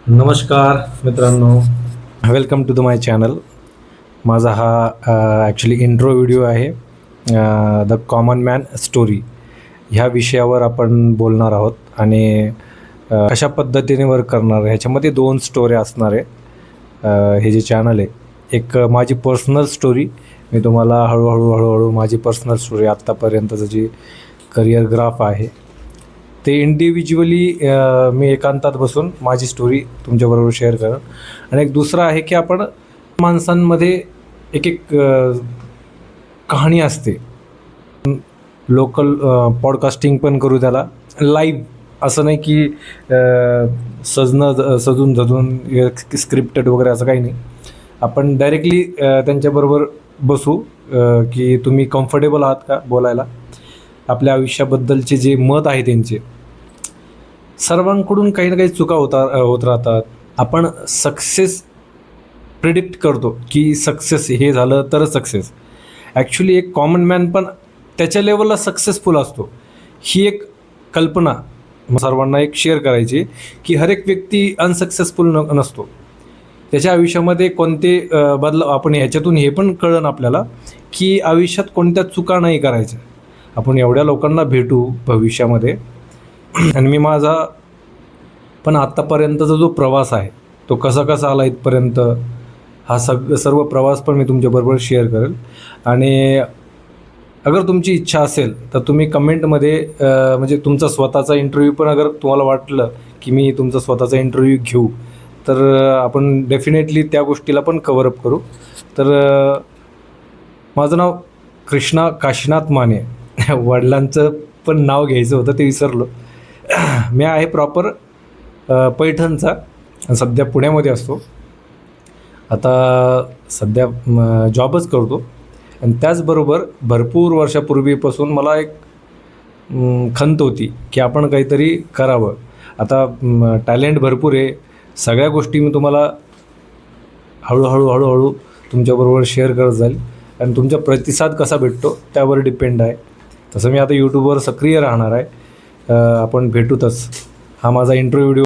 नमस्कार मित्रांनो, welcome to the my channel. माझा हा ॲक्च्युली इंट्रो व्हिडिओ आहे. द कॉमन मॅन स्टोरी ह्या विषयावर आपण बोलणार आहोत आणि कशा पद्धतीने वर्क करणार ह्याच्यामध्ये दोन स्टोऱ्या असणार आहे. हे जे चॅनल आहे, एक माझी पर्सनल स्टोरी, मी तुम्हाला हळूहळू माझी पर्सनल स्टोरी आत्तापर्यंतचं जी करिअर ग्राफ आहे ते इंडिव्हिज्युअली मी एकांतात बसून माझी स्टोरी तुमच्याबरोबर शेअर करेन. आणि एक दुसरं आहे की आपण माणसांमध्ये एक एक कहाणी असते. लोकल पॉडकास्टिंग पण करू, त्याला लाईव्ह असं नाही की सजून धजून स्क्रिप्टेड वगैरे असं काही नाही. आपण डायरेक्टली त्यांच्याबरोबर बसू की तुम्ही कम्फर्टेबल आहात का बोलायला. आपल्या आयुष्याबद्दलचे जे मत आहे त्यांचे, सर्वांकडून काही ना काही चुका होत राहतात. आपण सक्सेस प्रिडिक्ट करतो की सक्सेस हे झालं तरच सक्सेस. ॲक्च्युली एक कॉमन मॅन पण त्याच्या लेवलला सक्सेसफुल असतो. ही एक कल्पना सर्वांना एक शेअर करायची की हर एक व्यक्ती अनसक्सेसफुल नसतो. त्याच्या आयुष्यामध्ये कोणते बदलाव, आपण ह्याच्यातून हे पण कळलं आपल्याला की आयुष्यात कोणत्या चुका नाही करायच्या. आपण एवढ्या लोकांना भेटू भविष्यामध्ये. आणि मी माझा पण आत्तापर्यंतचा जो प्रवास आहे तो कसा आला इथपर्यंत, हा सर्व प्रवास पण मी तुमच्याबरोबर शेअर करेल. आणि अगर तुमची इच्छा असेल तर तुम्ही कमेंटमध्ये म्हणजे तुमचा स्वतःचा इंटरव्ह्यू पण, अगर तुम्हाला वाटलं की मी तुमचा स्वतःचा इंटरव्ह्यू घेऊ, तर आपण डेफिनेटली त्या गोष्टीला पण कव्हरअप करू. तर माझं नाव कृष्णा काशीनाथ माने. वडिलांचं पण नाव घ्यायचं होतं, ते विसरलो. मी आहे प्रॉपर पैठणचा, सध्या पुण्यामध्ये असतो. आता सध्या जॉबच करतो. आणि त्याचबरोबर भरपूर वर्षापूर्वीपासून मला एक खंत होती की आपण काहीतरी करावं. आता टॅलेंट भरपूर आहे. सगळ्या गोष्टी मी तुम्हाला हळूहळू तुमच्याबरोबर शेअर करत जाईल. आणि तुमचा प्रतिसाद कसा भेटतो त्यावर डिपेंड आहे. तसं मी आता यूट्यूबवर सक्रिय राहणार आहे. आपण भेटूतच. हा माझा इंटरव्ह्यू व्हिडिओ